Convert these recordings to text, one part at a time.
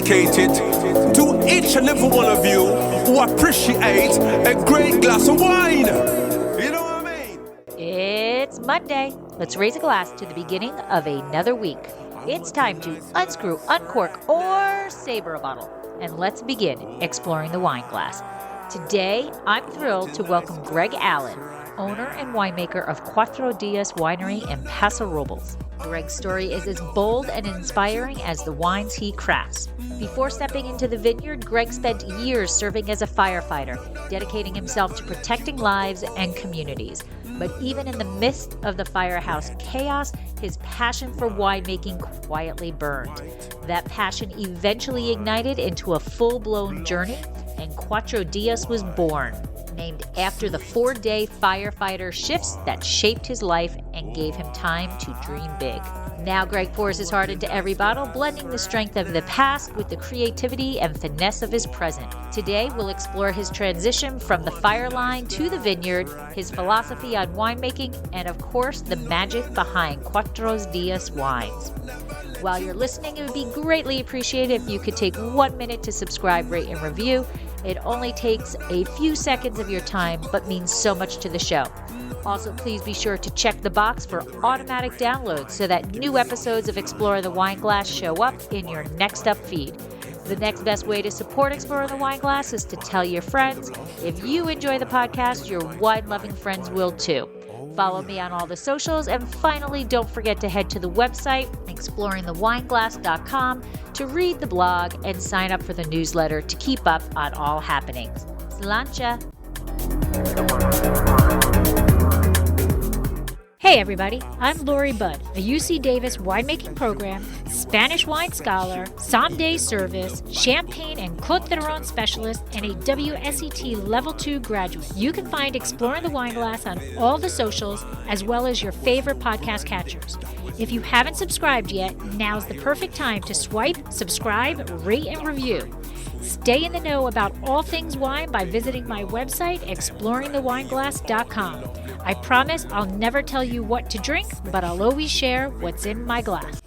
dedicated to each and every one of you who appreciate a great glass of wine. You know what I mean? It's Monday. Let's raise a glass to the beginning of another week. It's time to unscrew, uncork, or saber a bottle. And let's begin exploring the wine glass. Today, I'm thrilled to welcome Greg Allen, owner and winemaker of Cuatro Dias Winery in Paso Robles. Greg's story is as bold and inspiring as the wines he crafts. Before stepping into the vineyard, Greg spent years serving as a firefighter, dedicating himself to protecting lives and communities. But even in the midst of the Firehouse chaos, his passion for winemaking quietly burned. That passion eventually ignited into a full-blown journey, and Cuatro Dias was born, named after the 4-day firefighter shifts that shaped his life and gave him time to dream big. Now Greg pours his heart into every bottle, blending the strength of the past with the creativity and finesse of his present. Today, we'll explore his transition from the fireline to the vineyard, his philosophy on winemaking, and of course, the magic behind Cuatro Dias wines. While you're listening, it would be greatly appreciated if you could take 1 minute to subscribe, rate, and review. It only takes a few seconds of your time, but means so much to the show. Also, please be sure to check the box for automatic downloads so that new episodes of Explore the Wine Glass show up in your next up feed. The next best way to support Explore the Wine Glass is to tell your friends. If you enjoy the podcast, your wine-loving friends will too. Follow me on all the socials, and finally, don't forget to head to the website, exploringthewineglass.com, to read the blog and sign up for the newsletter to keep up on all happenings. Sláinte! Hey everybody, I'm Lori Budd, a UC Davis winemaking program, Spanish wine scholar, sommelier service, champagne and Côte d'Aron specialist, and a WSET Level 2 graduate. You can find Exploring the Wine Glass on all the socials, as well as your favorite podcast catchers. If you haven't subscribed yet, now's the perfect time to swipe, subscribe, rate, and review. Stay in the know about all things wine by visiting my website, exploringthewineglass.com. I promise I'll never tell you what to drink, but I'll always share what's in my glass.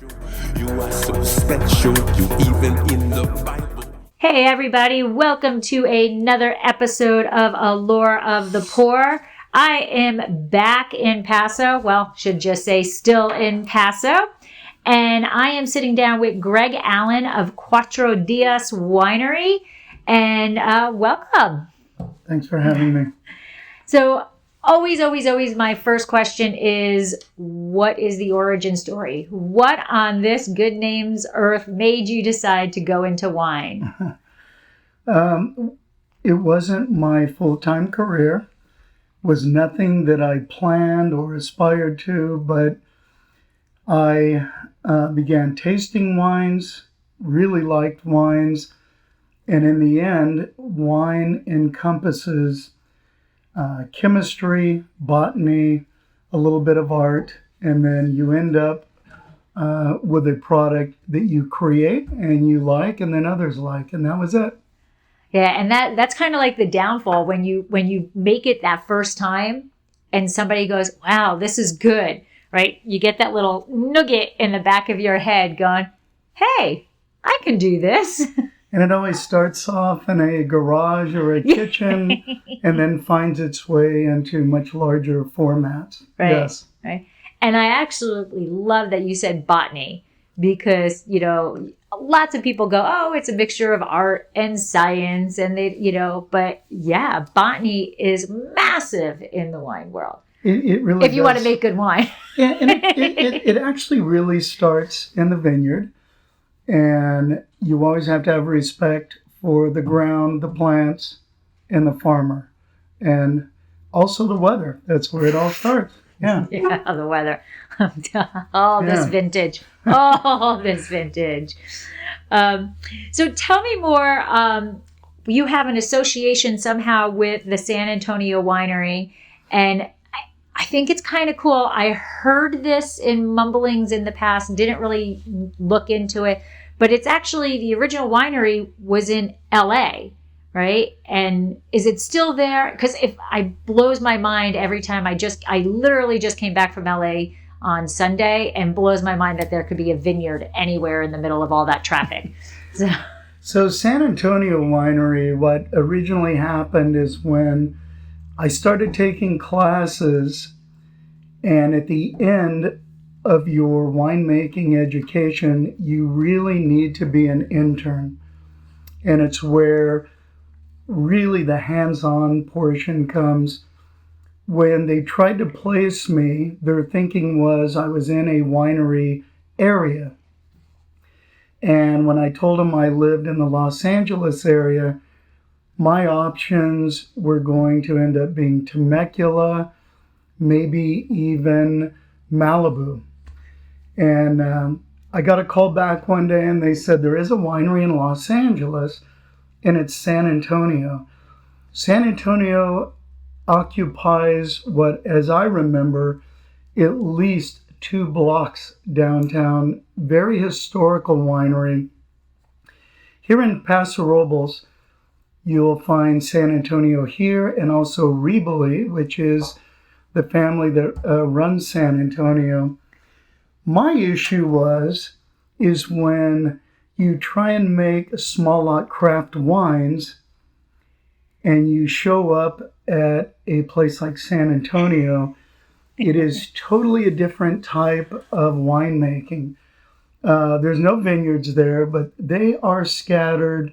You are so special, you even in the Bible. Hey everybody, welcome to another episode of Allure of the Poor. I am back in Paso, should just say still in Paso. And I am sitting down with Greg Allen of Cuatro Dias Winery. And welcome. Thanks for having me. So always my first question is, what is the origin story? What on this good name's earth made you decide to go into wine? It wasn't my full-time career. Was nothing that I planned or aspired to, but I began tasting wines, really liked wines, and in the end, wine encompasses chemistry, botany, a little bit of art, and then you end up with a product that you create and you like and then others like, and that was it. Yeah, and that's kind of like the downfall when you make it that first time and somebody goes, wow, this is good, right? You get that little nugget in the back of your head going, hey, I can do this. And it always starts off in a garage or a kitchen and then finds its way into much larger formats. Right, yes. Right. And I absolutely love that you said botany because, lots of people go, oh, it's a mixture of art and science. And but yeah, botany is massive in the wine world. It really if you want to make good wine. Yeah, and it actually really starts in the vineyard. And you always have to have respect for the ground, the plants, and the farmer. And also the weather. That's where it all starts. Yeah. Yeah, the weather. This vintage. Oh, this vintage. So tell me more. You have an association somehow with the San Antonio Winery. And I think it's kind of cool. I heard this in mumblings in the past, didn't really look into it. But it's actually, the original winery was in LA, right? And is it still there? Because blows my mind every time I literally just came back from LA on Sunday, and blows my mind that there could be a vineyard anywhere in the middle of all that traffic. So. So San Antonio Winery, what originally happened is when I started taking classes, and at the end of your winemaking education, you really need to be an intern. And it's where really the hands-on portion comes. When they tried to place me, their thinking was I was in a winery area. And when I told them I lived in the Los Angeles area, my options were going to end up being Temecula, maybe even Malibu. And I got a call back one day and they said, there is a winery in Los Angeles and it's San Antonio. San Antonio occupies what, as I remember, at least 2 blocks downtown, very historical winery. Here in Paso Robles, you'll find San Antonio here and also Riboli, which is the family that runs San Antonio. My issue is when you try and make small lot craft wines and you show up at a place like San Antonio, it is totally a different type of winemaking. There's no vineyards there, but they are scattered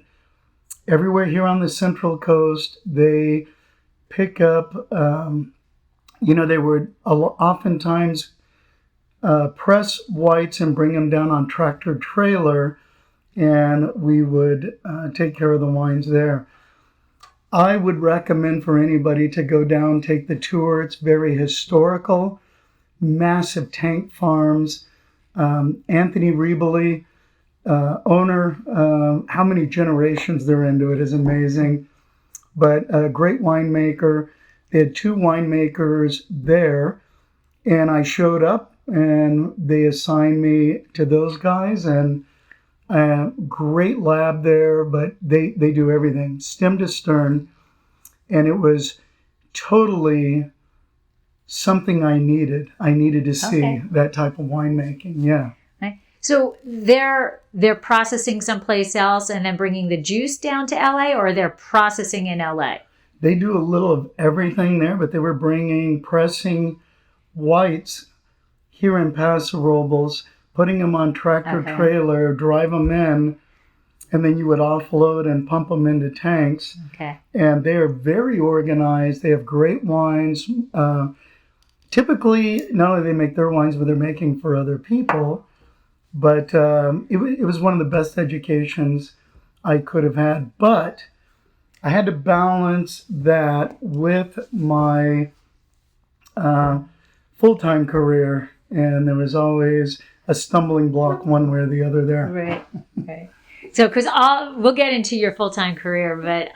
everywhere here on the Central Coast. They pick up, they would oftentimes press whites and bring them down on tractor trailer, and we would take care of the wines there. I would recommend for anybody to go down, take the tour. It's very historical, massive tank farms. Anthony Riboli, owner, how many generations they're into it is amazing. But a great winemaker. They had 2 winemakers there, and I showed up and they assigned me to those guys, and great lab there, but they do everything, stem to stern, and it was totally something I needed. I needed to see that type of winemaking, yeah. Okay. So they're processing someplace else and then bringing the juice down to LA, or they're processing in LA? They do a little of everything there, but they were pressing whites here in Paso Robles, putting them on tractor trailer, drive them in, and then you would offload and pump them into tanks. Okay. And they are very organized. They have great wines. Typically, not only do they make their wines, but they're making for other people. But it was one of the best educations I could have had. But I had to balance that with my full-time career, and there was always a stumbling block one way or the other there. Right. So, because we'll get into your full-time career, but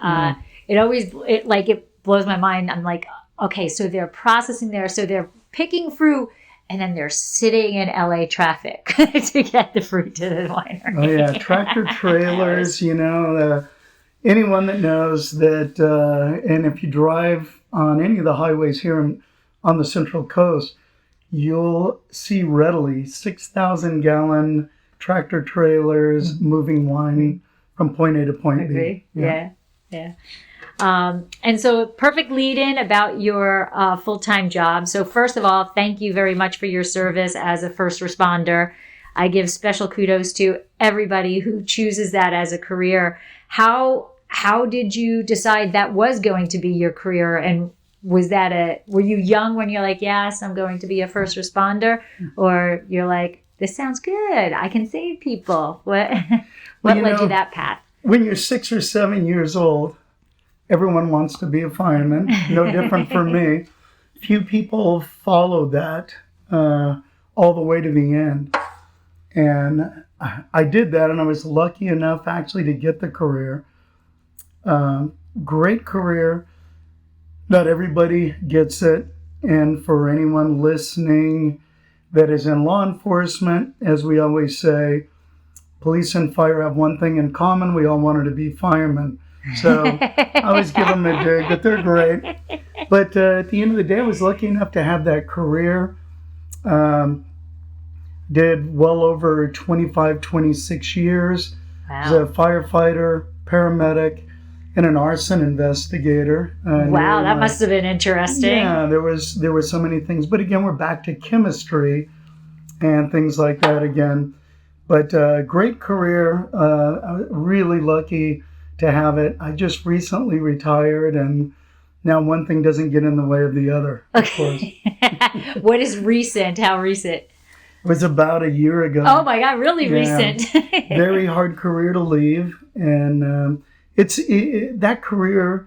it blows my mind. I'm like, okay, so they're processing there, so they're picking fruit, and then they're sitting in LA traffic to get the fruit to the winery. Oh yeah, tractor trailers. Anyone that knows that, and if you drive on any of the highways here on the Central Coast, you'll see readily 6,000-gallon tractor trailers moving wine from point A to point B. Yeah. And so perfect lead-in about your full-time job. So first of all, thank you very much for your service as a first responder. I give special kudos to everybody who chooses that as a career. How did you decide that was going to be your career? And were you young when you're like, yes, I'm going to be a first responder? Or you're like, this sounds good, I can save people? What led you that path? When you're 6 or 7 years old, everyone wants to be a fireman. No different for me. Few people follow that all the way to the end. And I did that, and I was lucky enough actually to get the career. Great career. Not everybody gets it. And for anyone listening that is in law enforcement, as we always say, police and fire have one thing in common. We all wanted to be firemen. So I always give them a dig, but they're great. But at the end of the day, I was lucky enough to have that career. Did well over 25, 26 years. I was a firefighter, paramedic, and an arson investigator. Wow, that must have been interesting. Yeah, there were so many things. But again, we're back to chemistry and things like that again. But great career. Really lucky to have it. I just recently retired, and now one thing doesn't get in the way of the other, of course. What is recent? How recent? It was about a year ago. Oh my God, really recent. Very hard career to leave. And that career,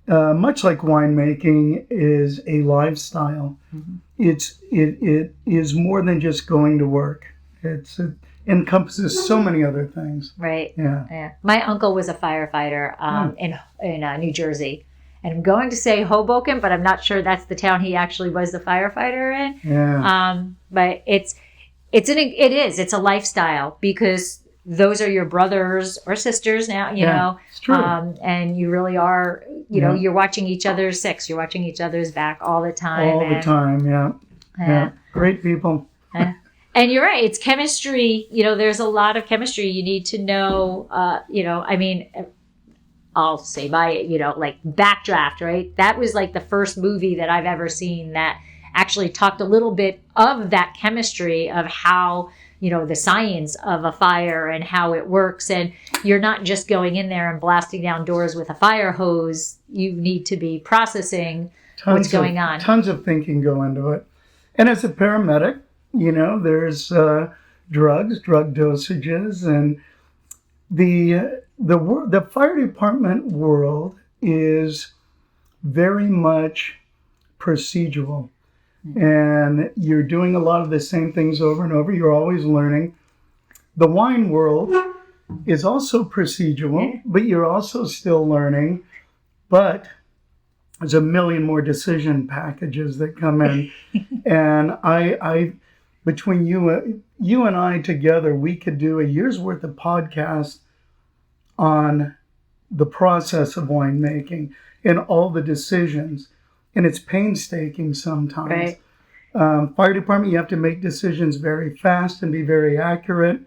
much like winemaking, is a lifestyle. Mm-hmm. It is more than just going to work. It encompasses so many other things. Right. Yeah. My uncle was a firefighter in New Jersey. And I'm going to say Hoboken, but I'm not sure that's the town he actually was the firefighter in. Yeah. But it's a lifestyle, because those are your brothers or sisters now, you know. It's true. And you really are, you know, you're watching each other's six, you're watching each other's back all the time. The time, yeah. Great people. And you're right, it's chemistry. You know, there's a lot of chemistry you need to know. I'll say like Backdraft, right? That was like the first movie that I've ever seen that actually talked a little bit of that chemistry of how, the science of a fire and how it works. And you're not just going in there and blasting down doors with a fire hose. You need to be processing what's going on. Tons of thinking go into it. And as a paramedic, there's drug dosages, and the fire department world is very much procedural. Mm-hmm. And you're doing a lot of the same things over and over. You're always learning. The wine world is also procedural, but you're also still learning. But there's a million more decision packages that come in. And I between you and I together, we could do a year's worth of podcasts on the process of winemaking and all the decisions. And it's painstaking sometimes. Right. Fire department, you have to make decisions very fast and be very accurate.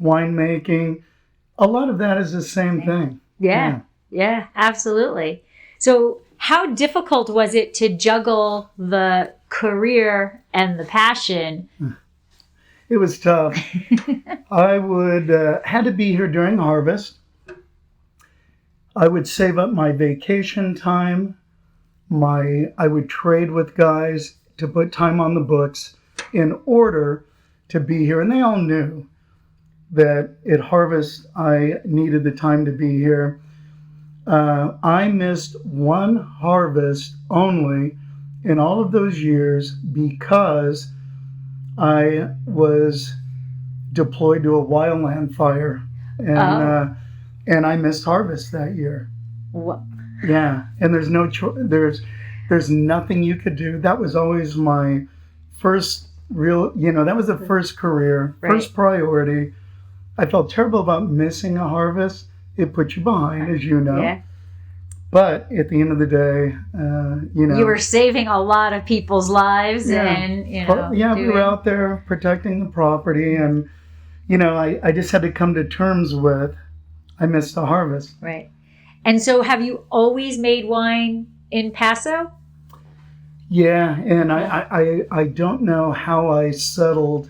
Winemaking, a lot of that is the same thing. Yeah, absolutely. So how difficult was it to juggle the career and the passion? It was tough. I would had to be here during harvest. I would save up my vacation time. I would trade with guys to put time on the books in order to be here. And they all knew that at harvest, I needed the time to be here. I missed one harvest only in all of those years because I was deployed to a wildland fire. And I missed harvest that year. What? Yeah, and there's no there's nothing you could do. That was always my first real, that was the first career, first priority. I felt terrible about missing a harvest. It put you behind, as you know. Yeah. But at the end of the day, you were saving a lot of people's lives, and we were out there protecting the property, and I just had to come to terms with I missed the harvest. Right. And so have you always made wine in Paso? Yeah, and I don't know how I settled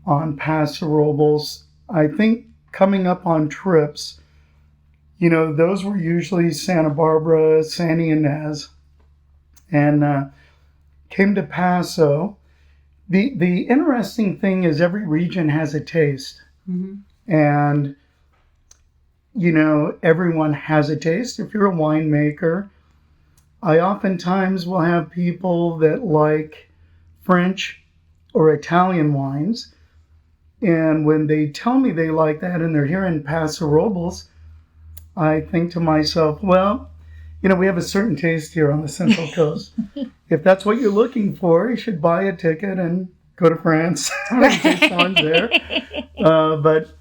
on Paso Robles. I think coming up on trips, those were usually Santa Barbara, San Ynez, and came to Paso. The interesting thing is every region has a taste. Mm-hmm. And everyone has a taste. If you're a winemaker, I oftentimes will have people that like French or Italian wines. And when they tell me they like that and they're here in Paso Robles, I think to myself, well, we have a certain taste here on the Central Coast. If that's what you're looking for, you should buy a ticket and go to France. Taste wines there. But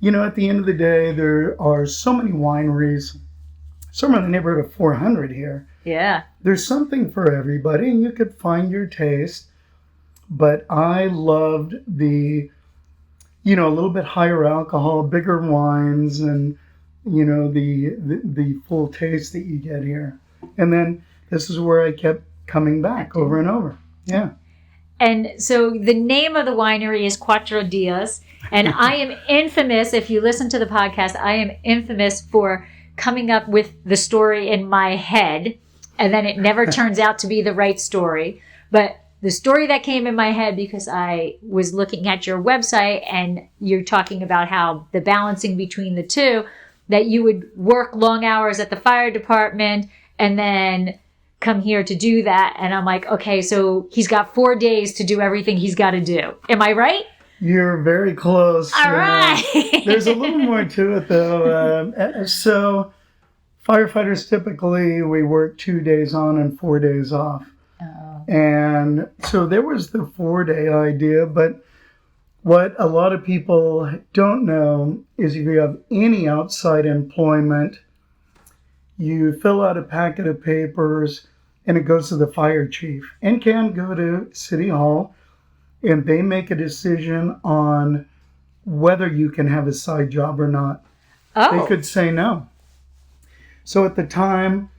at the end of the day, there are so many wineries, somewhere in the neighborhood of 400 here. Yeah. There's something for everybody, and you could find your taste. But I loved the a little bit higher alcohol, bigger wines, and, the full taste that you get here. And then this is where I kept coming back over and over. Yeah. And so the name of the winery is Cuatro Dias. And I am infamous, if you listen to the podcast, I am infamous for coming up with the story in my head. And then it never turns out to be the right story. But the story that came in my head, because I was looking at your website and you're talking about how the balancing between the two, that you would work long hours at the fire department and then come here to do that. And I'm like, okay, so he's got 4 days to do everything he's got to do. Am I right? You're very close. All right. There's a little more to it, though. So firefighters, typically, we work 2 days on and 4 days off. Oh. And so there was the 4-day idea, but what a lot of people don't know is if you have any outside employment, you fill out a packet of papers and it goes to the fire chief and can go to City Hall, and they make a decision on whether you can have a side job or not. Oh. They could say no. So at the time,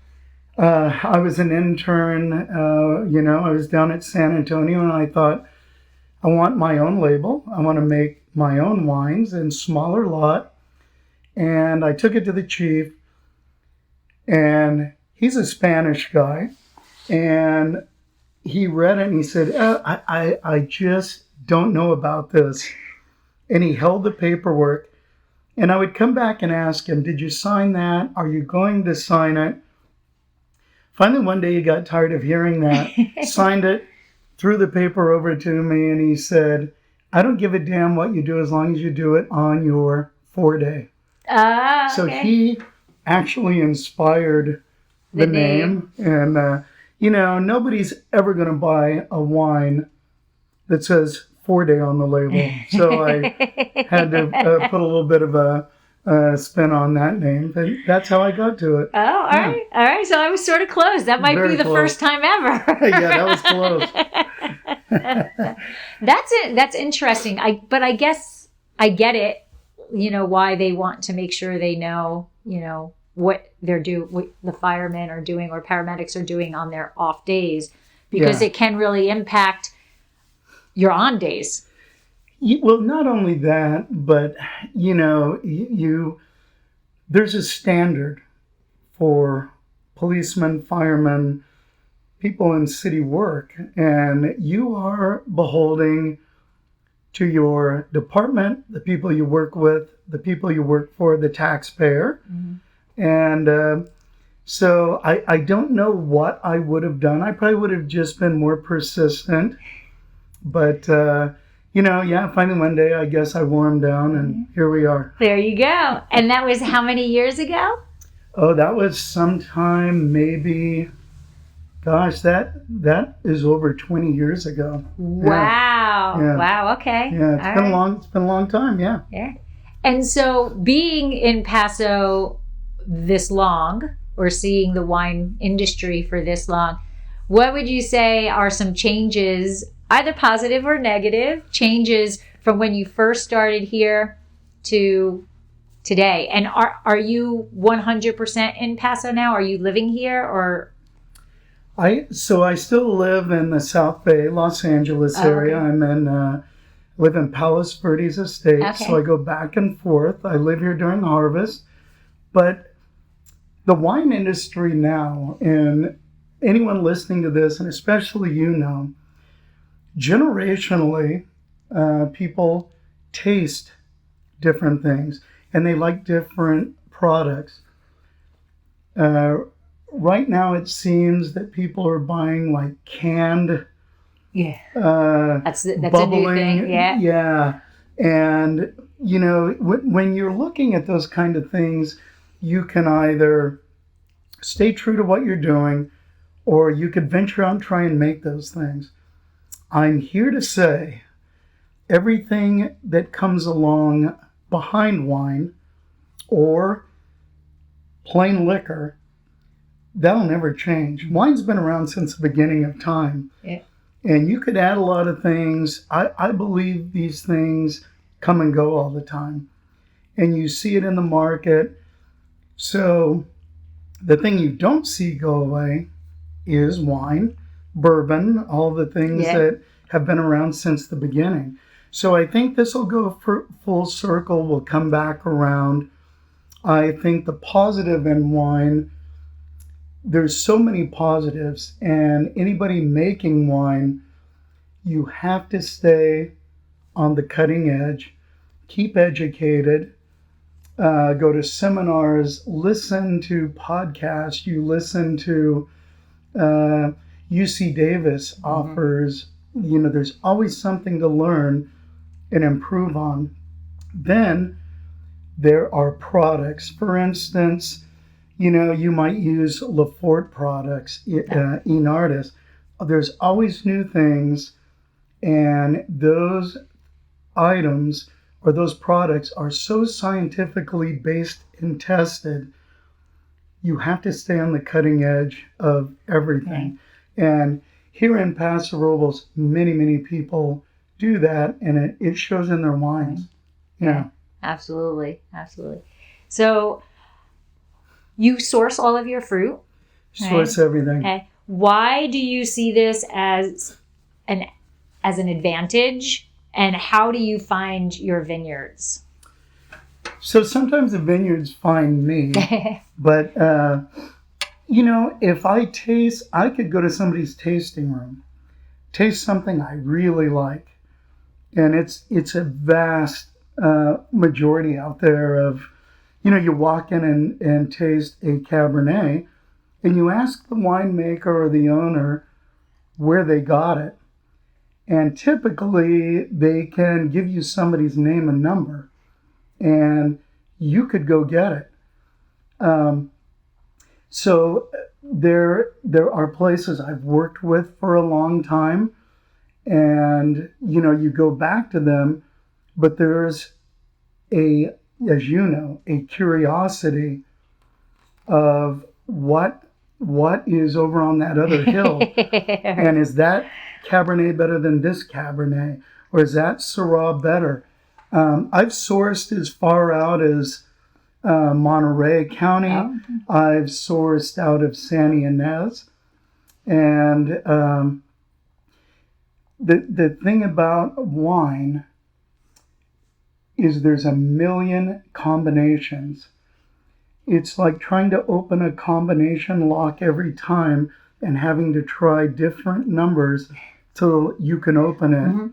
I was an intern, I was down at San Antonio, and I thought, I want my own label. I want to make my own wines in smaller lot. And I took it to the chief, and he's a Spanish guy. And he read it and he said, I just don't know about this. And he held the paperwork. And I would come back and ask him, did you sign that? Are you going to sign it? Finally, one day he got tired of hearing that, signed it, threw the paper over to me, and he said, I don't give a damn what you do as long as you do it on your 4-day. So he actually inspired the name. And, nobody's ever going to buy a wine that says 4-day on the label. So I had to put a little bit of a spin on that name. But that's how I got to it. Oh, all right. All right. So I was sort of close. That might be the first time ever. Yeah, that was close. That's it. That's interesting. But I guess I get it, why they want to make sure they know, what what the firemen are doing or paramedics are doing on their off days, because it can really impact your on days. Well, not only that, but, there's a standard for policemen, firemen, people in city work, and you are beholding to your department, the people you work with, the people you work for, the taxpayer. Mm-hmm. And so I don't know what I would have done. I probably would have just been more persistent. But, finally one day, I guess I wore them down, and here we are. There you go. And that was how many years ago? Oh, that was sometime maybe, gosh, that is over 20 years ago. Wow. Yeah. Wow. Okay. Yeah, it's been a long time. Yeah. Yeah. And so being in Paso this long, or seeing the wine industry for this long, what would you say are some changes, either positive or negative, changes from when you first started here to today? And are you 100% in Paso now? Are you living here, or? I still live in the South Bay, Los Angeles area. Okay. I'm in live in Palos Verdes Estate, Okay. So I go back and forth. I live here during harvest, but the wine industry now, and anyone listening to this, and especially generationally, people taste different things, and they like different products. Right now, it seems that people are buying like canned. Yeah. That's bubbling, a new thing. Yeah. Yeah. And, when you're looking at those kind of things, you can either stay true to what you're doing, or you could venture out and try and make those things. I'm here to say everything that comes along behind wine or plain liquor, that'll never change. Wine's been around since the beginning of time. Yeah. And you could add a lot of things. I believe these things come and go all the time. And you see it in the market. So the thing you don't see go away is wine, bourbon, all the things that have been around since the beginning. So I think this will go for full circle, will come back around. I think the positive in wine, there's so many positives, and anybody making wine, you have to stay on the cutting edge, keep educated, go to seminars, listen to podcasts, you listen to UC Davis offers, there's always something to learn and improve on. Then there are products. For instance, you might use Lafort products, Enartis. There's always new things, and those items or those products are so scientifically based and tested. You have to stay on the cutting edge of everything. And here in Paso Robles, many, many people do that, and it shows in their wines. Yeah. Absolutely. So you source all of your fruit. Source everything. Okay. Why do you see this as an advantage, and how do you find your vineyards? So sometimes the vineyards find me, but if I could go to somebody's tasting room, taste something I really like, and it's a vast majority out there of, you walk in and taste a Cabernet, and you ask the winemaker or the owner where they got it, and typically they can give you somebody's name and number, and you could go get it. So there are places I've worked with for a long time, and you go back to them, but there's a curiosity of what is over on that other hill, and is that Cabernet better than this Cabernet, or is that Syrah better? I've sourced as far out as Monterey County. I've sourced out of San Ynez. And the thing about wine is there's a million combinations. It's like trying to open a combination lock every time and having to try different numbers till you can open it.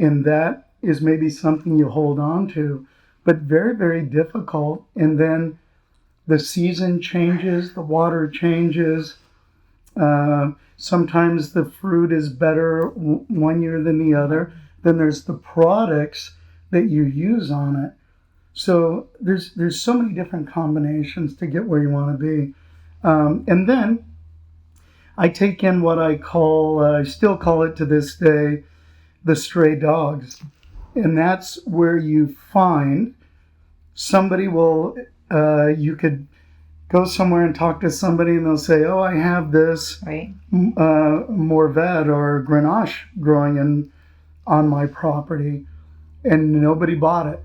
And that is maybe something you hold on to, but very, very difficult. And then the season changes, the water changes. Sometimes the fruit is better one year than the other. Then there's the products that you use on it. So there's so many different combinations to get where you want to be. And then I take in what I still call it to this day, the stray dogs. And that's where you find somebody you could go somewhere and talk to somebody and they'll say, oh, I have this Morvet or Grenache growing on my property, and nobody bought it.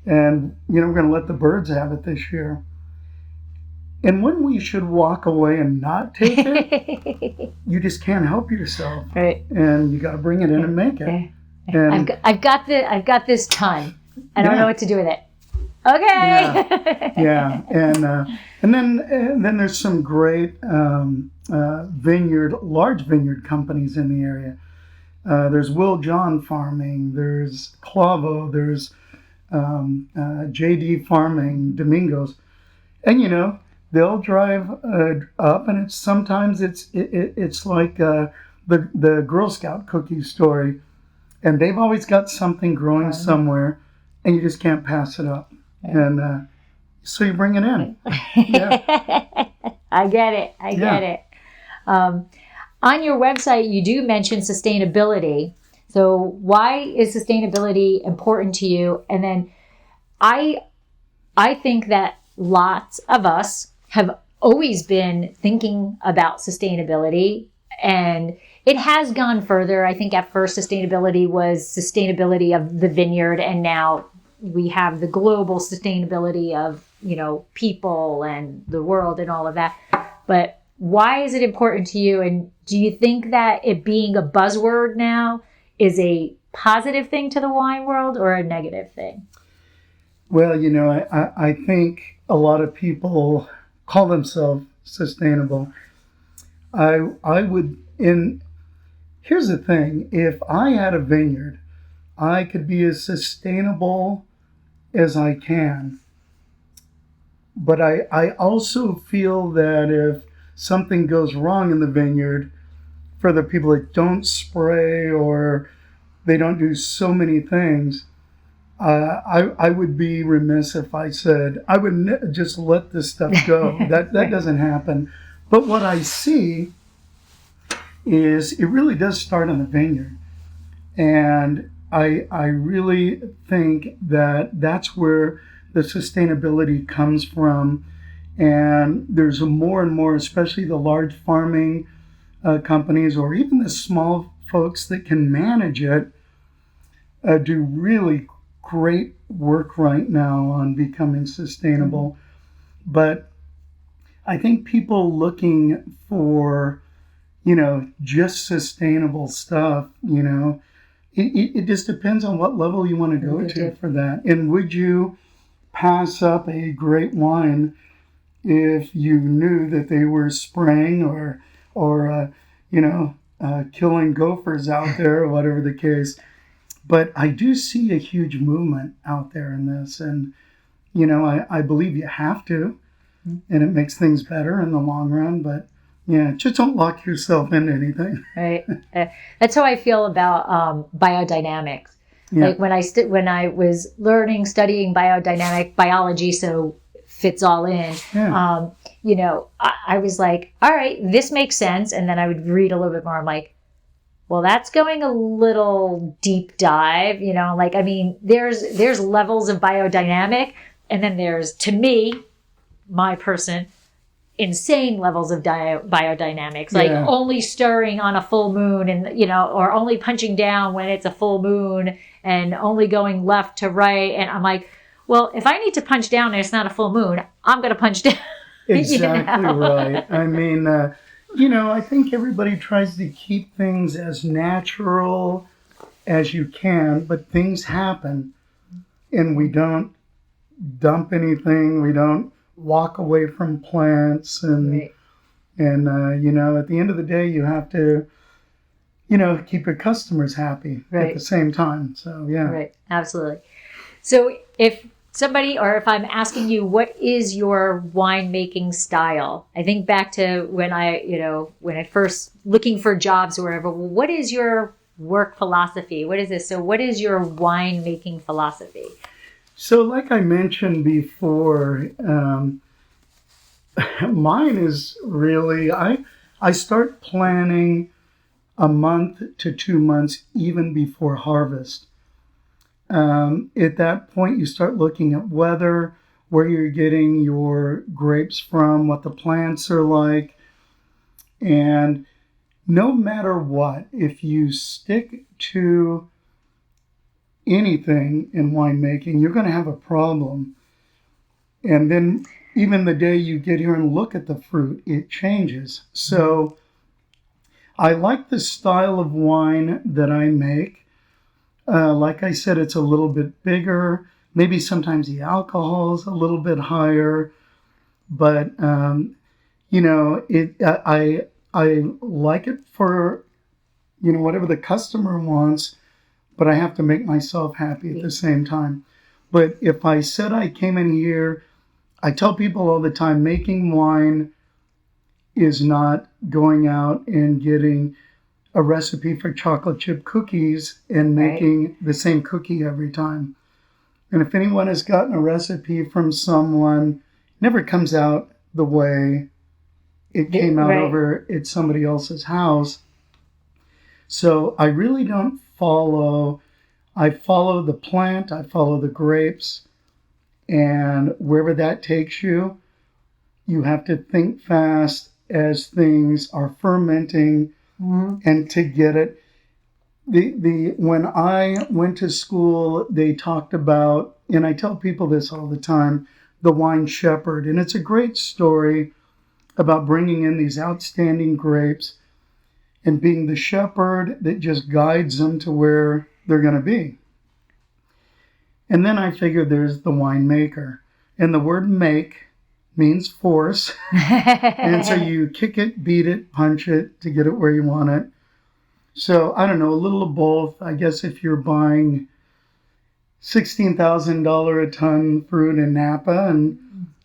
And, we're going to let the birds have it this year. And when we should walk away and not take it, you just can't help yourself. Right. And you got to bring it in and make it. And I've got this ton. I don't know what to do with it. Okay. Yeah. And then there's some great large vineyard companies in the area. There's Will John Farming. There's Clavo. There's JD Farming, Domingos, and they'll drive up, and sometimes it's like the Girl Scout cookie story, and they've always got something growing somewhere, and you just can't pass it up, and so you bring it in. Yeah. I get it. On your website, you do mention sustainability. So why is sustainability important to you? And then I think that lots of us have always been thinking about sustainability. And, it has gone further. I think at first sustainability was sustainability of the vineyard, and now we have the global sustainability of, people and the world and all of that. But why is it important to you? And do you think that it being a buzzword now is a positive thing to the wine world or a negative thing? Well, I think a lot of people call themselves sustainable. I would, here's the thing, if I had a vineyard, I could be as sustainable as I can. But I also feel that if something goes wrong in the vineyard, for the people that don't spray or they don't do so many things, I would be remiss if I said I would just let this stuff go. That doesn't happen. But what I see is it really does start in the vineyard. And I really think that that's where the sustainability comes from. And there's more and more, especially the large farming companies or even the small folks that can manage it, do really great work right now on becoming sustainable. But I think people looking for, just sustainable stuff, it just depends on what level you want to go to for that. And would you pass up a great wine if you knew that they were spraying or killing gophers out there or whatever the case? But I do see a huge movement out there in this. And, I believe you have to. And it makes things better in the long run. But, just don't lock yourself into anything. Right. That's how I feel about biodynamics. Yeah. Like when I was studying biodynamic biology, so fits all in. Yeah. I was like, all right, this makes sense. And then I would read a little bit more. I'm like, well, that's going a little deep dive, there's levels of biodynamic, and then there's, to me, my person, insane levels of biodynamics, like only stirring on a full moon and, or only punching down when it's a full moon and only going left to right. And I'm like, well, if I need to punch down and it's not a full moon, I'm going to punch down. Exactly right. I mean, I think everybody tries to keep things as natural as you can, but things happen and we don't dump anything. We don't walk away from plants and, Right. and at the end of the day, you have to, keep your customers happy at the same time. So, yeah. Right. Absolutely. So if if I'm asking you, what is your winemaking style? I think back to when I first looking for jobs or whatever, well, what is your work philosophy? What is this? So what is your winemaking philosophy? So like I mentioned before, mine is really, I start planning a month to 2 months even before harvest. At that point, you start looking at weather, where you're getting your grapes from, what the plants are like. And no matter what, if you stick to anything in winemaking, you're going to have a problem. And then even the day you get here and look at the fruit, it changes. So I like the style of wine that I make. Like I said, it's a little bit bigger. Maybe sometimes the alcohol is a little bit higher, but I like it for whatever the customer wants, but I have to make myself happy at the same time. But if I said I came in here, I tell people all the time, making wine is not going out and getting a recipe for chocolate chip cookies and making the same cookie every time. And if anyone has gotten a recipe from someone, it never comes out the way it came out over at somebody else's house. So I really don't I follow the plant, I follow the grapes, and wherever that takes you, you have to think fast as things are fermenting and to get it. When I went to school, they talked about, and I tell people this all the time, the wine shepherd. And it's a great story about bringing in these outstanding grapes and being the shepherd that just guides them to where they're going to be. And then I figured there's the winemaker. And the word make means force. And so you kick it, beat it, punch it to get it where you want it. So I don't know, a little of both. I guess if you're buying $16,000 a ton fruit in Napa, and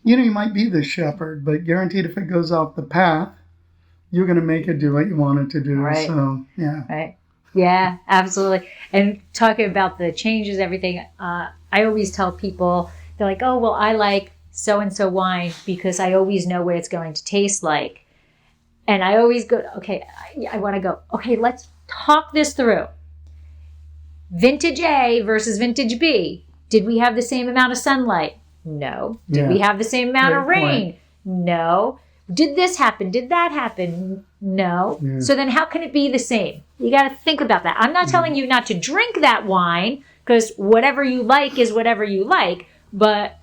you might be the shepherd, but guaranteed if it goes off the path, you're going to make it do what you want it to do. Right. So, yeah. Right. Yeah, absolutely. And talking about the changes, everything, I always tell people, they're like, oh, well, I like so-and-so wine because I always know what it's going to taste like. And I always go, okay, I want to go, okay, let's talk this through. Vintage A versus vintage B. Did we have the same amount of sunlight? No. Did we have the same amount of rain? No. Did this happen? Did that happen? No. Yeah. So then how can it be the same? You got to think about that. I'm not telling you not to drink that wine, because whatever you like is whatever you like, but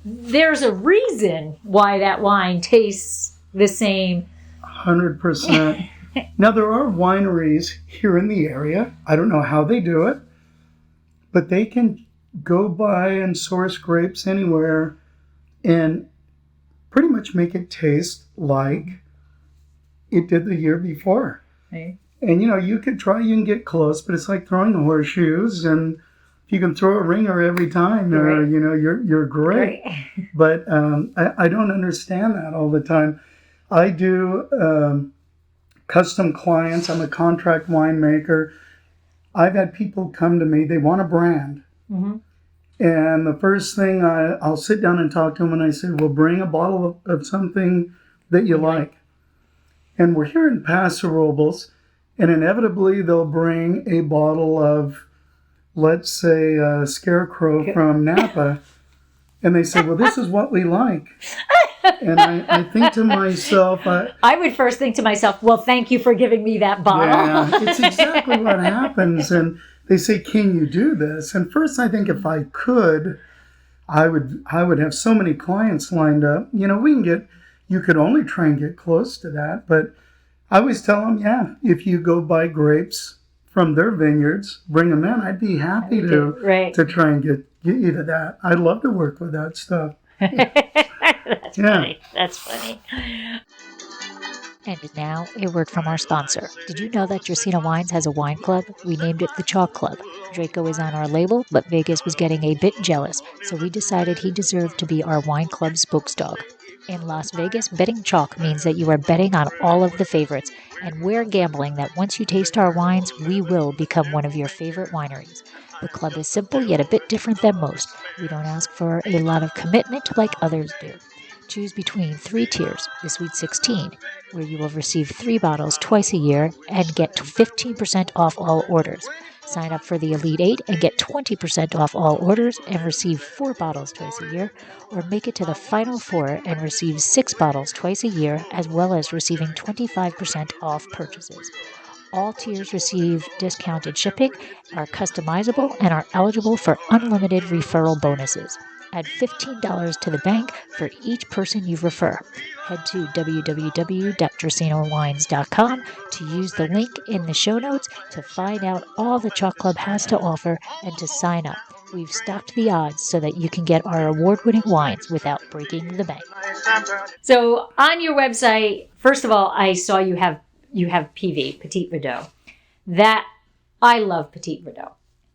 there's a reason why that wine tastes the same. 100%. Now, there are wineries here in the area. I don't know how they do it, but they can go buy and source grapes anywhere and pretty much make it taste like it did the year before. Right. And, you could try, you can get close, but it's like throwing horseshoes, and if you can throw a ringer every time, right. You're great. Right. But I don't understand that all the time. I do custom clients. I'm a contract winemaker. I've had people come to me, they want a brand. Mm-hmm. And the first thing I'll sit down and talk to them, and I say, well, bring a bottle of something that you like. And we're here in Paso Robles, and inevitably they'll bring a bottle of, let's say, Scarecrow from Napa. And they say, well, this is what we like. And I think to myself... I would first think to myself, well, thank you for giving me that bottle. Yeah, it's exactly what happens. And they say, can you do this? And first I think if I could, I would have so many clients lined up. You could only try and get close to that. But I always tell them, if you go buy grapes from their vineyards, bring them in. I'd be happy to try and get you to that. I'd love to work with that stuff. That's funny. That's funny. And now, a word from our sponsor. Did you know that Dracaena Wines has a wine club? We named it the Chalk Club. Draco is on our label, but Vegas was getting a bit jealous, so we decided he deserved to be our wine club spokesdog. In Las Vegas, betting chalk means that you are betting on all of the favorites, and we're gambling that once you taste our wines, we will become one of your favorite wineries. The club is simple, yet a bit different than most. We don't ask for a lot of commitment like others do. Choose between 3 tiers, the Sweet 16, where you will receive 3 bottles twice a year and get 15% off all orders. Sign up for the Elite 8 and get 20% off all orders and receive 4 bottles twice a year, or make it to the Final 4 and receive 6 bottles twice a year, as well as receiving 25% off purchases. All tiers receive discounted shipping, are customizable, and are eligible for unlimited referral bonuses. Add $15 to the bank for each person you refer. Head to www.dracaenawines.com to use the link in the show notes to find out all the Chalk Club has to offer and to sign up. We've stocked the odds so that you can get our award-winning wines without breaking the bank. So on your website, first of all, I saw you have PV, Petit Verdot. That, I love Petit Verdot.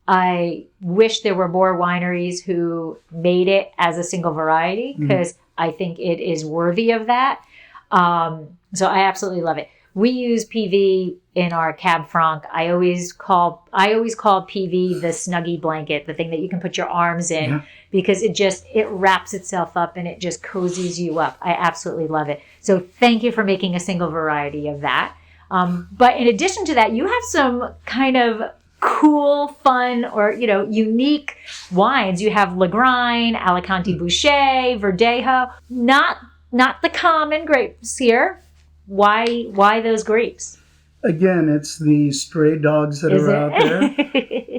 I wish there were more wineries who made it as a single variety, because I think it is worthy of that. So I absolutely love it. We use PV in our Cab Franc. I always call PV the Snuggie blanket, the thing that you can put your arms in, because it wraps itself up and it just cozies you up. I absolutely love it. So thank you for making a single variety of that. But in addition to that, you have some kind of cool, fun, or, unique wines. You have Lagrein, Alicante Bouschet, Verdejo, not the common grapes here. Why those grapes? again, it's the stray dogs that Is are out there.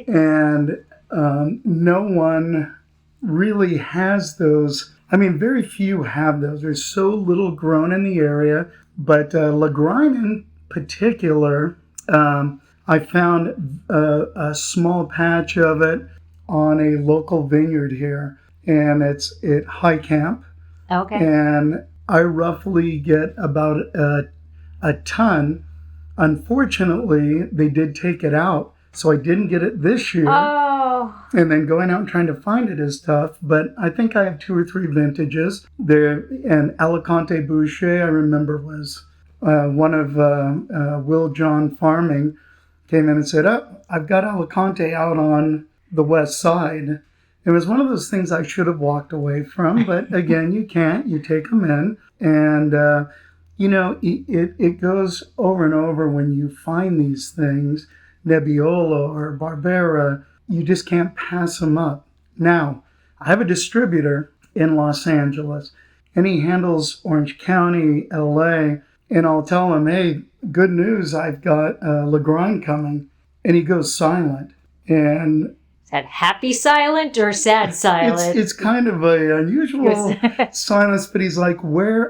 And no one really has those. I mean, very few have those. There's so little grown in the area. But Lagrine in particular, I found a small patch of it on a local vineyard here. And it's at High Camp. Okay. And I roughly get about a ton. Unfortunately, they did take it out, so I didn't get it this year. Oh. And then going out and trying to find it is tough, but I think I have 2 or 3 vintages. There, and Alicante Boucher, I remember, was one of Will John Farming came in and said, "Oh, I've got Alicante out on the west side." It was one of those things I should have walked away from, but again, you can't. You take them in, and you know, it goes over and over when you find these things, Nebbiolo or Barbera, you just can't pass them up. Now, I have a distributor in Los Angeles, and he handles Orange County, LA, and I'll tell him, "Hey, good news, I've got Lagrine coming," and he goes silent. And is that happy silent or sad silent? It's kind of a unusual silence, but he's like,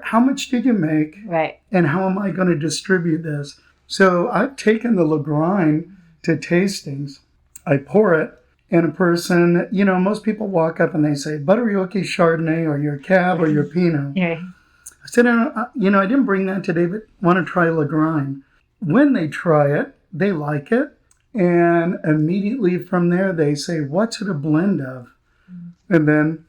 how much did you make? Right. And how am I going to distribute this? So I've taken the Lagrine to tastings. I pour it, and a person, you know, most people walk up and they say, "Buttery Oaky Chardonnay or your Cab or your Pinot." Yeah. I said, you know, I didn't bring that today, but want to try Lagrine. When they try it, they like it. And immediately from there, they say, "What's it a blend of?" And then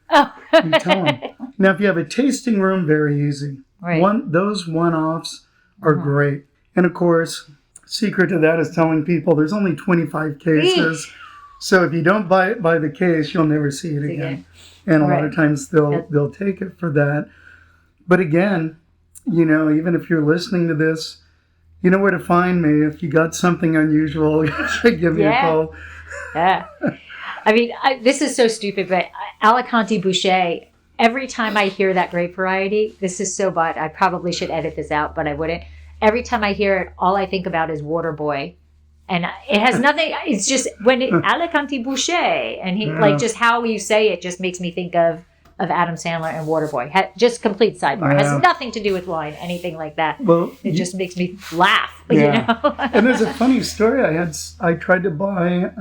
you tell them. Now, if you have a tasting room, very easy. Right. Those one-offs are great. And of course, secret to that is telling people there's only 25 cases. So if you don't buy it by the case, you'll never see it again. And a lot of times they'll take it for that. But again, you know, even if you're listening to this, you know where to find me. If you got something unusual, give me a call. Yeah. I mean, this is so stupid, but Alicante Boucher, every time I hear that grape variety, this is so bad. I probably should edit this out, but I wouldn't. Every time I hear it, all I think about is Waterboy. And it has nothing, it's just when Alicante Boucher, and he like just how you say it just makes me think of Adam Sandler and Waterboy. Just complete sidebar. Has nothing to do with wine, anything like that. Well, it just makes me laugh. You know? And there's a funny story. I tried to buy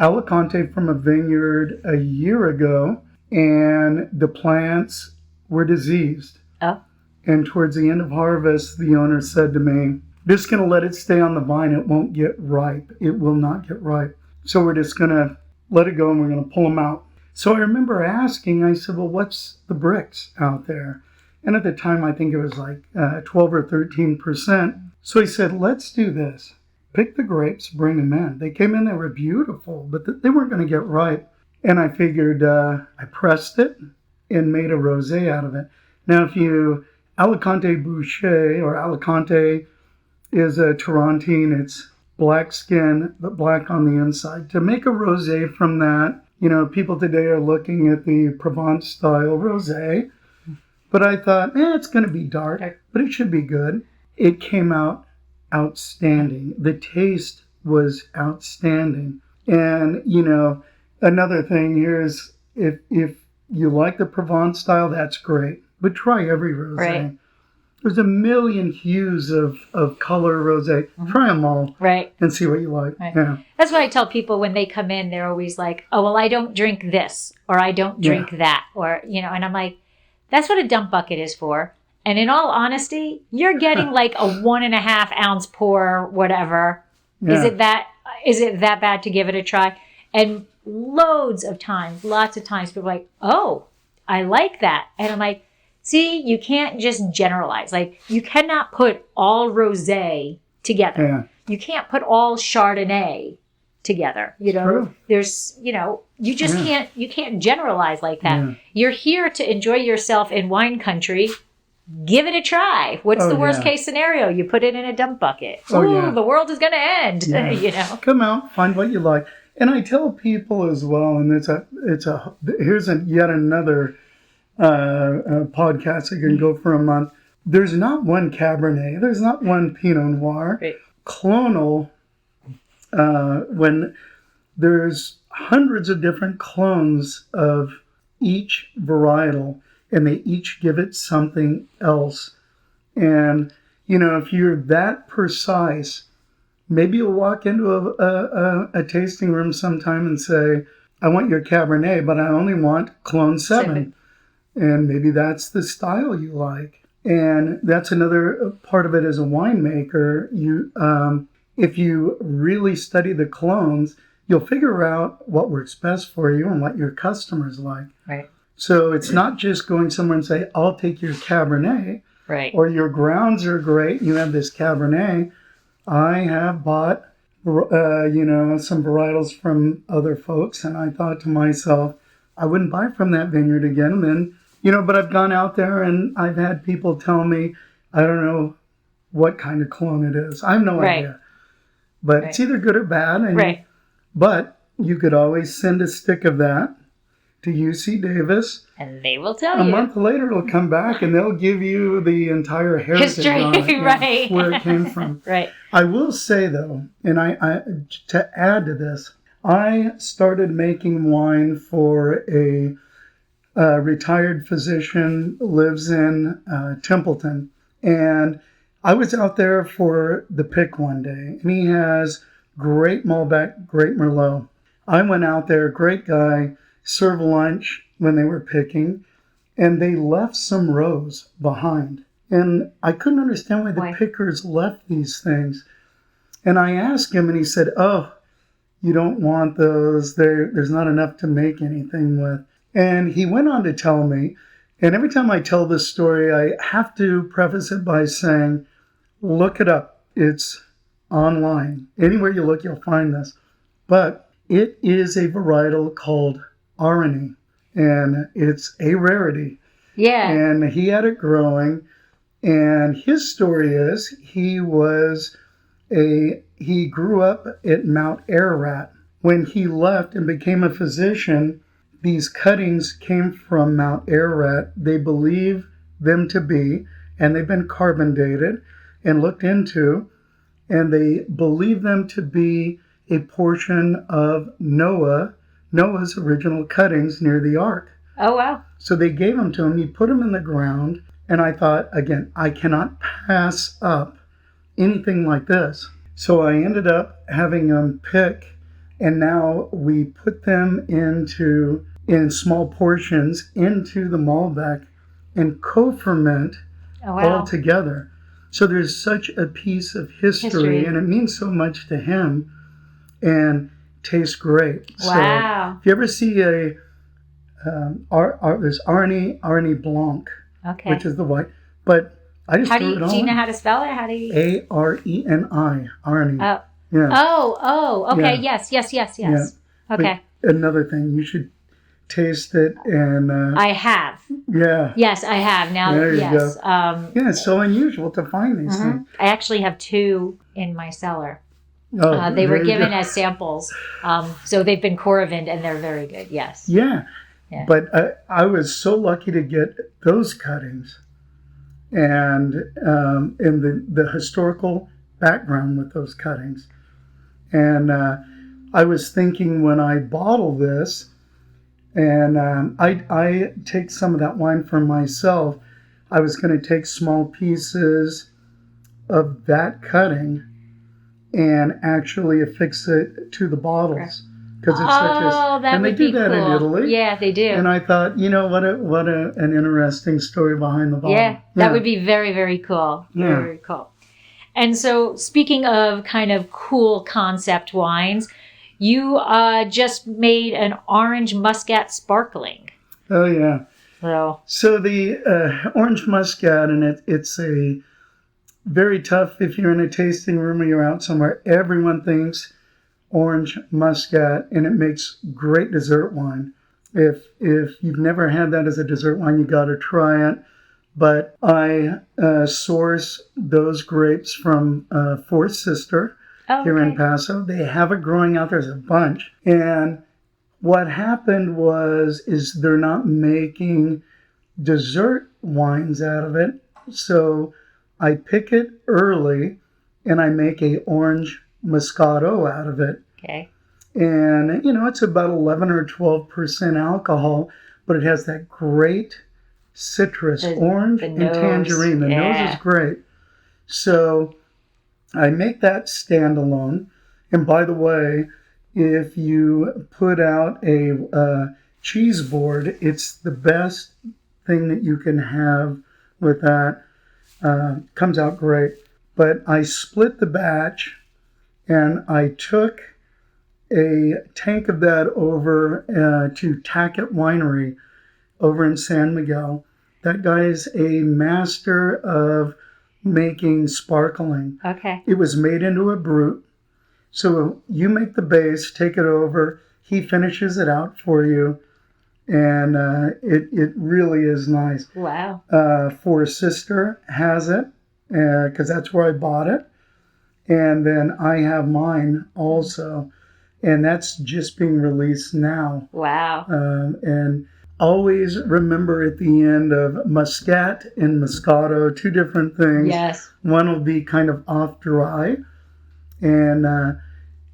Alicante from a vineyard a year ago, and the plants were diseased. Oh. And towards the end of harvest, the owner said to me, "Just going to let it stay on the vine. It won't get ripe. It will not get ripe. So we're just going to let it go, and we're going to pull them out." So I remember asking, I said, "Well, what's the Brix out there?" And at the time, I think it was like 12 or 13%. So he said, "Let's do this. Pick the grapes, bring them in." They came in, they were beautiful, but they weren't going to get ripe. And I figured I pressed it and made a rosé out of it. Now, Alicante Boucher or Alicante is a Torrentine. It's black skin, but black on the inside. To make a rosé from that, you know, people today are looking at the Provence style rosé, but I thought, it's going to be dark, but it should be good. It came out outstanding. The taste was outstanding. And, you know, another thing here is if you like the Provence style, that's great, but try every rosé. Right. There's a million hues of color rosé. Try them all, and see what you like. Right. Yeah. That's what I tell people when they come in. They're always like, "Oh, well, I don't drink this, or I don't drink that," or you know. And I'm like, "That's what a dump bucket is for." And in all honesty, you're getting like a 1.5 ounce pour, whatever. Yeah. Is it that bad to give it a try? And lots of times, people are like, "Oh, I like that," and I'm like, see, you can't just generalize. Like, you cannot put all rosé together. Yeah. You can't put all Chardonnay together. You know, true. There's, you know, you just you can't generalize like that. Yeah. You're here to enjoy yourself in wine country. Give it a try. What's the worst case scenario? You put it in a dump bucket. The world is going to end. Yeah. You know, come out, find what you like. And I tell people as well, and here's yet another podcast that can go for a month. there's not one Cabernet, there's not one Pinot Noir. Right. Clonal, when there's hundreds of different clones of each varietal, and they each give it something else. And, if you're that precise, maybe you'll walk into a tasting room sometime and say, I want your Cabernet, but I only want clone 7. And maybe that's the style you like. And that's another part of it as a winemaker. If you really study the clones, you'll figure out what works best for you and what your customers like. Right. So it's not just going somewhere and say, I'll take your Cabernet. Right. Or your grounds are great. You have this Cabernet. I have bought, some varietals from other folks. And I thought to myself, I wouldn't buy from that vineyard again. And then, but I've gone out there and I've had people tell me, I don't know what kind of clone it is. I have no idea. But it's either good or bad. And but you could always send a stick of that to UC Davis. And they will tell you. A month later, it'll come back and they'll give you the entire heritage history, on it, right? Where it came from. Right. I will say, though, and I to add to this, I started making wine for a retired physician, lives in Templeton. And I was out there for the pick one day, and he has great Malbec, great Merlot. I went out there, great guy, served lunch when they were picking, and they left some rows behind. And I couldn't understand why the pickers left these things. And I asked him, and he said, oh, you don't want those. There's not enough to make anything with. And he went on to tell me, and every time I tell this story, I have to preface it by saying, look it up. It's online. Anywhere you look, you'll find this. But it is a varietal called Arani, and it's a rarity. Yeah. And he had it growing, and his story is he grew up at Mount Ararat. When he left and became a physician, these cuttings came from Mount Ararat. They believe them to be, and they've been carbon dated and looked into, and they believe them to be a portion of Noah's original cuttings near the ark. Oh, wow. So they gave them to him. He put them in the ground, and I thought, again, I cannot pass up anything like this. So I ended up having them pick, and now we put them in small portions into the Malbec and co-ferment all together. So there's such a piece of history, and it means so much to him and tastes great. Wow. So if you ever see there's Arani Blanc, which is the white, but I just threw it on. Do you know how to spell it? How do you? Areni, Arani. Oh. Yeah. Oh, okay. Yeah. Yes. Yeah. Okay. But another thing, you should taste it, and I have. Yeah. Yes, I have. Now, there you yes. go. It's so unusual to find these things. I actually have 2 in my cellar. Oh, they were given as samples, so they've been Coravined, and they're very good. Yes. Yeah. But I was so lucky to get those cuttings, and in the historical background with those cuttings, and I was thinking when I bottle this. And I take some of that wine for myself. I was going to take small pieces of that cutting and actually affix it to the bottles because it's such a. That and they would do be that cool. in Italy. Yeah, they do. And I thought, what an interesting story behind the bottle. Yeah, that would be very, very cool. Yeah. Very, very cool. And so, speaking of kind of cool concept wines. You just made an orange muscat sparkling. Oh, yeah. So the orange muscat, and it's a very tough if you're in a tasting room or you're out somewhere. Everyone thinks orange muscat, and it makes great dessert wine. If you've never had that as a dessert wine, you got to try it. But I source those grapes from Fourth Sister. Here in Paso. They have it growing out. There's a bunch. And what happened is they're not making dessert wines out of it. So I pick it early, and I make a orange Moscato out of it. Okay. And, it's about 11 or 12% alcohol, but it has that great citrus, orange and tangerine. The nose is great. So I make that standalone. And by the way, if you put out a cheese board, it's the best thing that you can have with that. Comes out great. But I split the batch, and I took a tank of that over to Tackett Winery over in San Miguel. That guy's a master of making sparkling. Okay. It was made into a brut. So you make the base, take it over, he finishes it out for you, and it really is nice. Wow. For Sister has it, because that's where I bought it. And then I have mine also, and that's just being released now. Wow. And always remember at the end of Muscat and Moscato, two different things. Yes. One will be kind of off dry, and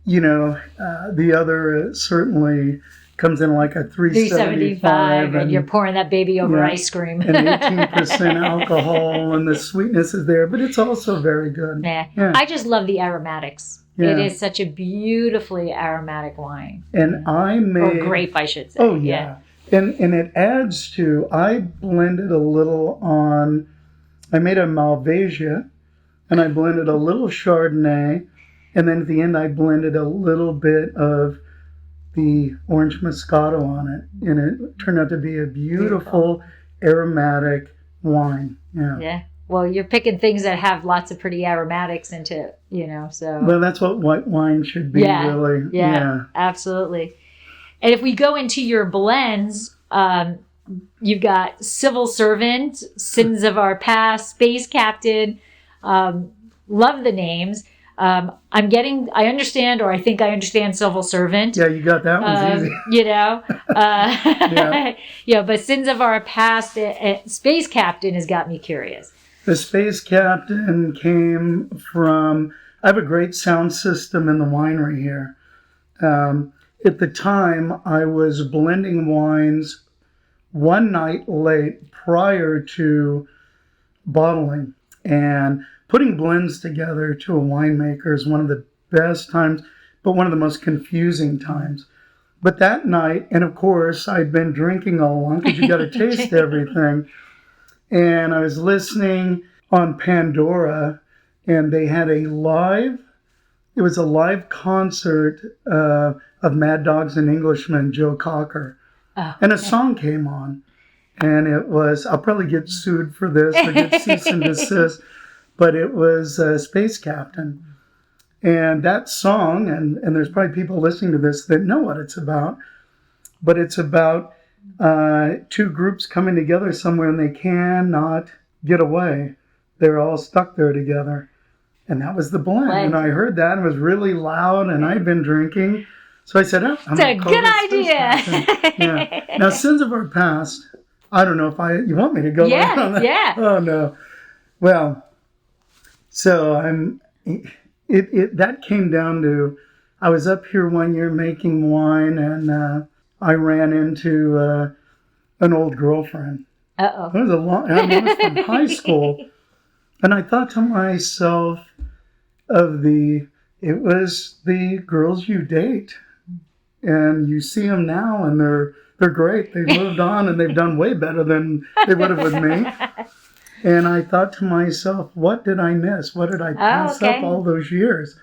the other certainly comes in like a 375, and you're pouring that baby over ice cream. And 18% alcohol, and the sweetness is there, but it's also very good. Yeah. Yeah. I just love the aromatics. Yeah. It is such a beautifully aromatic wine. And I made... Or grape, I should say. Oh, yeah. And it adds to... I blended a little on... I made a Malvasia, and I blended a little Chardonnay, and then at the end I blended a little bit of the orange Moscato on it, and it turned out to be a beautiful aromatic wine. Yeah. Yeah. Well, you're picking things that have lots of pretty aromatics into it, so. Well, that's what white wine should be, really. Yeah, absolutely. And if we go into your blends, you've got Civil Servant, Sins of Our Past, Space Captain. Love the names. I understand, or I think I understand Civil Servant. Yeah, you got that one easy. But Sins of Our Past, Space Captain has got me curious. The Space Captain came from... I have a great sound system in the winery here. At the time, I was blending wines one night late prior to bottling, and putting blends together to a winemaker is one of the best times, but one of the most confusing times. But that night, and of course, I'd been drinking all along because you got to taste everything. And I was listening on Pandora, and they had it was a live concert of Mad Dogs and Englishmen, Joe Cocker. Oh, and a song came on, and it was, I'll probably get sued for this or get cease and desist, but it was Space Captain. And that song, and there's probably people listening to this that know what it's about, but it's about two groups coming together somewhere and they cannot get away. They're all stuck there together. And that was the blend. And I heard that, and it was really loud, and I'd been drinking. So I said, I'm it's a good idea. Yeah. Now, Sins of Our Past, I don't know if you want me to go on that? Yeah. Oh, no. Well, so that came down to, I was up here one year making wine, and I ran into an old girlfriend. Uh-oh. It was it was from high school. And I thought to myself, it was the girls you date. And you see them now, and they're great. They've moved on, and they've done way better than they would have with me. And I thought to myself, what did I miss? What did I pass up all those years?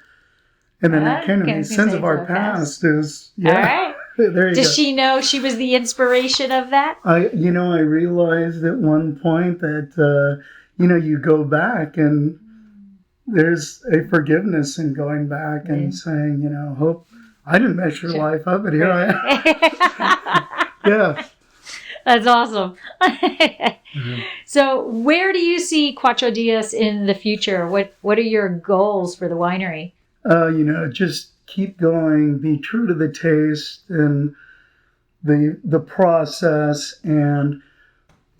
And then that came to me. Sins of Our Past is, All right. There you go. Does she know she was the inspiration of that? I realized at one point that, you go back, and there's a forgiveness in going back and saying, hope I didn't mess your life up, but here I am. Yeah. That's awesome. So where do you see Cuatro Dias in the future? What are your goals for the winery? Just keep going, be true to the taste and the process, and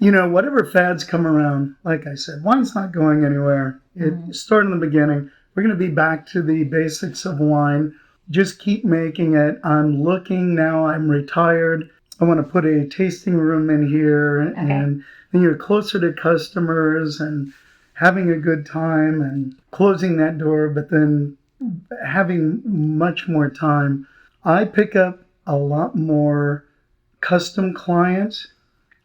whatever fads come around, like I said, wine's not going anywhere. It started in the beginning. We're going to be back to the basics of wine. Just keep making it. I'm looking now. I'm retired. I want to put a tasting room in here, and then you're closer to customers and having a good time and closing that door, but then having much more time. I pick up a lot more custom clients.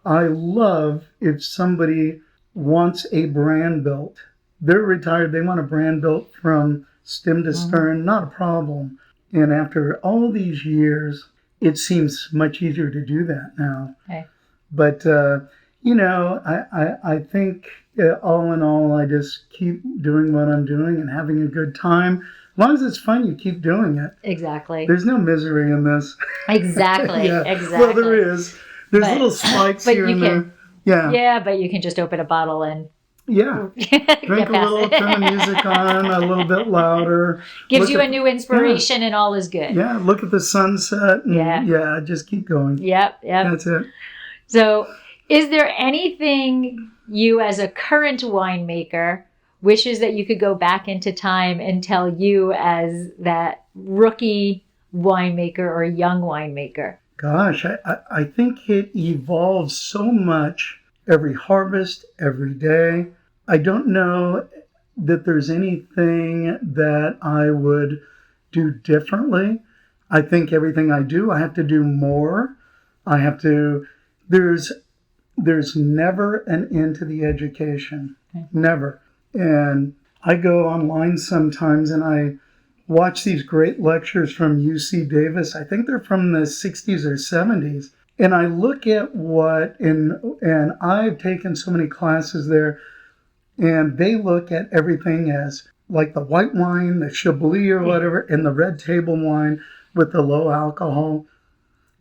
I love if somebody wants a brand built. They're retired. They want a brand built from stem to stern. Not a problem. And after all these years, it seems much easier to do that now. Okay. But, I think all in all, I just keep doing what I'm doing and having a good time. As long as it's fun, you keep doing it. Exactly. There's no misery in this. Exactly. Yeah. Exactly. Well, there is. There's little spikes here and there. Yeah. Yeah, but you can just open a bottle and drink a little, turn the music on a little bit louder. Gives you a new inspiration and all is good. Yeah, look at the sunset. And just keep going. Yep. That's it. So, is there anything you as a current winemaker wishes that you could go back into time and tell you as that rookie winemaker or young winemaker? Gosh, I think it evolves so much every harvest, every day. I don't know that there's anything that I would do differently. I think everything I do, I have to do more. There's never an end to the education. Never. And I go online sometimes and I watch these great lectures from UC Davis. I think they're from the 60s or 70s. And I look at and I've taken so many classes there, and they look at everything as like the white wine, the Chablis or whatever, and the red table wine with the low alcohol.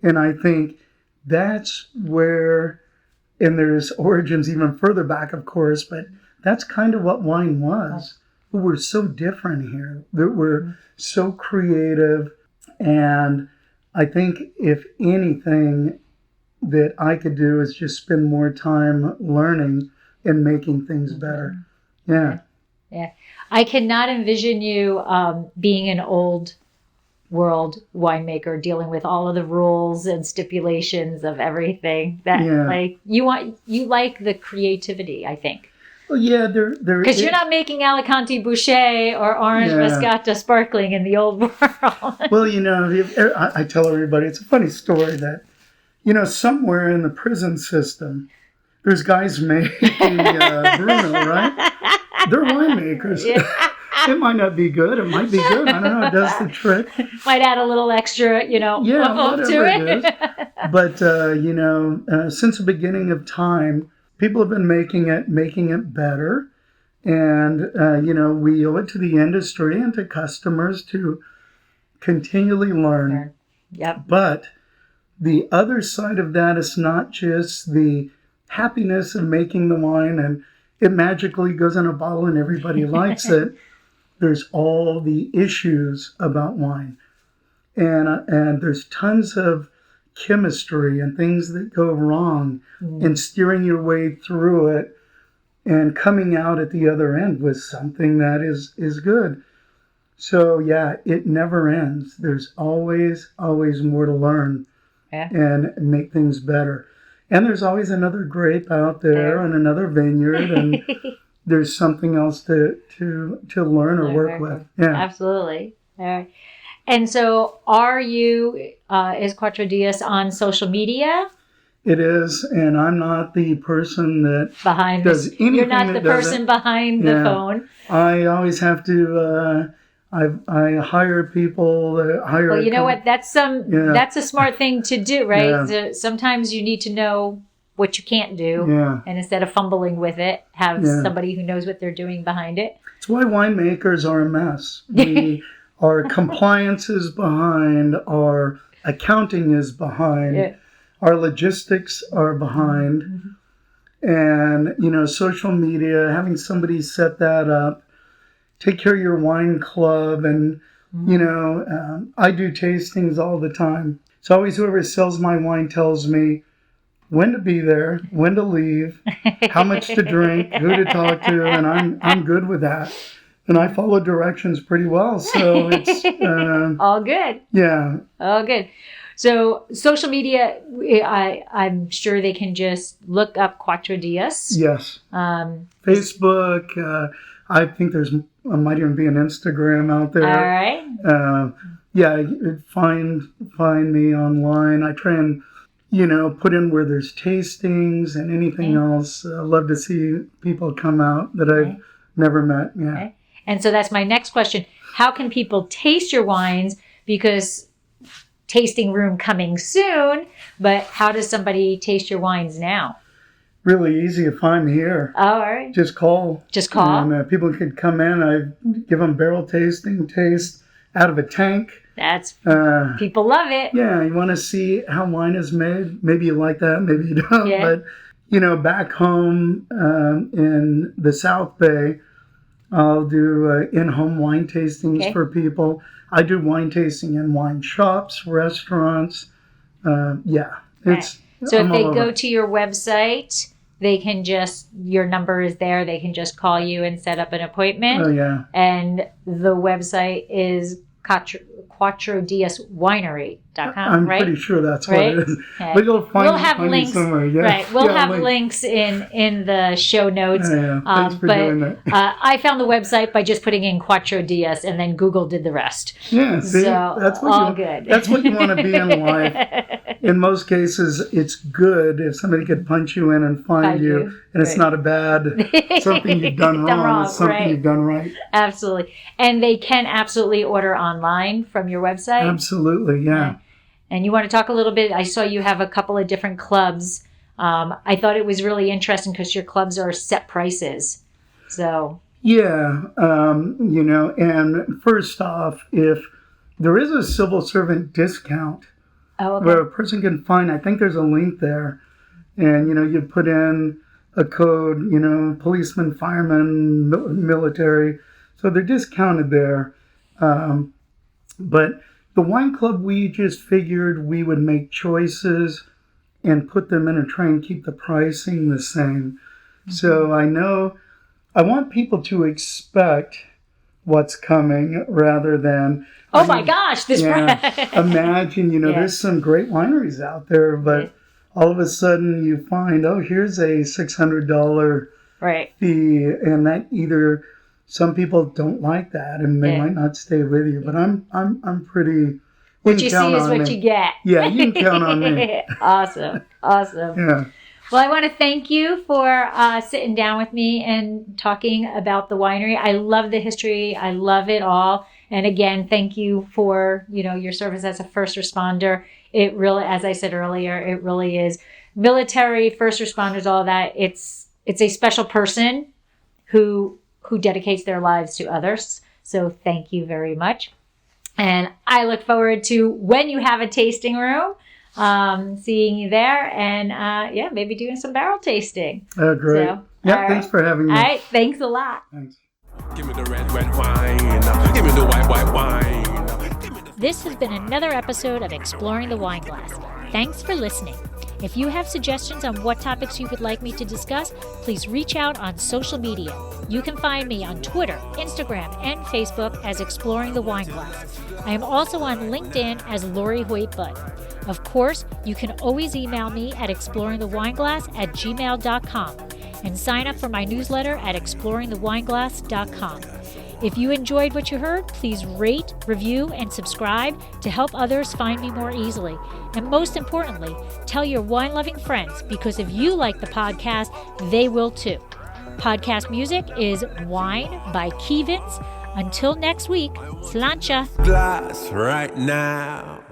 And I think that's where, and there's origins even further back, of course, but that's kind of what wine was. We're so different here. We're so creative. And I think if anything that I could do is just spend more time learning and making things better. Yeah. I cannot envision you being an old world winemaker dealing with all of the rules and stipulations of everything like you like the creativity, I think. Well, yeah, because you're not making Alicante Boucher or Orange Moscato Sparkling in the old world. Well, I tell everybody, it's a funny story that, somewhere in the prison system, there's guys making Bruno, right? They're winemakers. It might not be good. It might be good. I don't know. It does the trick. Might add a little extra, whatever to it. It is. But, since the beginning of time, people have been making it better. And, we owe it to the industry and to customers to continually learn. Yep. But the other side of that is not just the happiness of making the wine and it magically goes in a bottle and everybody likes it. There's all the issues about wine. And there's tons of chemistry and things that go wrong and steering your way through it and coming out at the other end with something that is good. So it never ends. There's always more to learn and make things better. And there's always another grape out there and another vineyard and there's something else to learn or work with. Yeah. Absolutely. All right. And so are you, is Cuatro Dias on social media? It is, and I'm not the person that does anything. You're not the person behind the phone. I always have to, I hire people. Well, you know what? That's a smart thing to do, right? Yeah. So sometimes you need to know what you can't do. Yeah. And instead of fumbling with it, have somebody who knows what they're doing behind it. That's why winemakers are a mess. Our compliance is behind, our accounting is behind, our logistics are behind, and, social media, having somebody set that up, take care of your wine club, and, I do tastings all the time. It's always whoever sells my wine tells me, when to be there, when to leave, how much to drink, who to talk to, and I'm good with that. And I follow directions pretty well, so it's all good. Yeah. All good. So social media, I'm sure they can just look up Cuatro Dias. Yes. Facebook. I think might even be an Instagram out there. All right. Yeah, find me online. I try and put in where there's tastings and anything else. I love to see people come out that I've never met. Yeah. Okay. And so that's my next question. How can people taste your wines? Because tasting room coming soon, but how does somebody taste your wines now? Really easy if I'm here. Oh, all right. Just call. And people could come in. I give them barrel tasting, taste out of a tank. People love it. Yeah, you want to see how wine is made. Maybe you like that, maybe you don't. Yeah. But, back home in the South Bay, I'll do in-home wine tastings for people. I do wine tasting in wine shops, restaurants. So if they go to your website, they can your number is there. They can just call you and set up an appointment. Oh, yeah. And the website is Cuatro Dias Winery.com, I'm right? pretty sure that's what it is. Okay. But you'll we'll have find links somewhere. Yeah. Right. We'll have links in the show notes. Yeah. Thanks for doing that. I found the website by just putting in Cuatro Dias, and then Google did the rest. Yeah, see, so that's what all good. That's what you want to be in life. In most cases, it's good if somebody could punch you in and find you, and it's not a bad something you've done wrong. It's something you've done right. Absolutely. And they can absolutely order online from your website? Absolutely, yeah. And you want to talk a little bit, I saw you have a couple of different clubs. I thought it was really interesting because your clubs are set prices. So... Yeah, and first off, if there is a civil servant discount where a person can find, I think there's a link there, and, you put in a code, policeman, fireman, military, so they're discounted there. But the wine club, we just figured we would make choices and put them in and try and keep the pricing the same. Mm-hmm. So I want people to expect what's coming rather than... my gosh, this... Imagine, there's some great wineries out there, but all of a sudden you find, here's a $600 fee, and that either... Some people don't like that, and they might not stay with you. But I'm pretty. What you see is what you get. Yeah, you can count on me. Awesome. Yeah. Well, I want to thank you for sitting down with me and talking about the winery. I love the history. I love it all. And again, thank you for your service as a first responder. It really, as I said earlier, it really is military, first responders, all that. It's a special person who dedicates their lives to others. So thank you very much. And I look forward to when you have a tasting room, seeing you there and maybe doing some barrel tasting. Oh, great. So, thanks for having me. All right, thanks a lot. Thanks. Give me the red wine. Give me the white wine. This has been another episode of Exploring the Wine Glass. Thanks for listening. If you have suggestions on what topics you would like me to discuss, please reach out on social media. You can find me on Twitter, Instagram, and Facebook as Exploring the Wine Glass. I am also on LinkedIn as Lori Hoyt-Budd. Of course, you can always email me at exploringthewineglass@gmail.com and sign up for my newsletter at exploringthewineglass.com. If you enjoyed what you heard, please rate, review, and subscribe to help others find me more easily. And most importantly, tell your wine-loving friends, because if you like the podcast, they will too. Podcast music is Wine by Kevins. Until next week, slancha. Glass right now.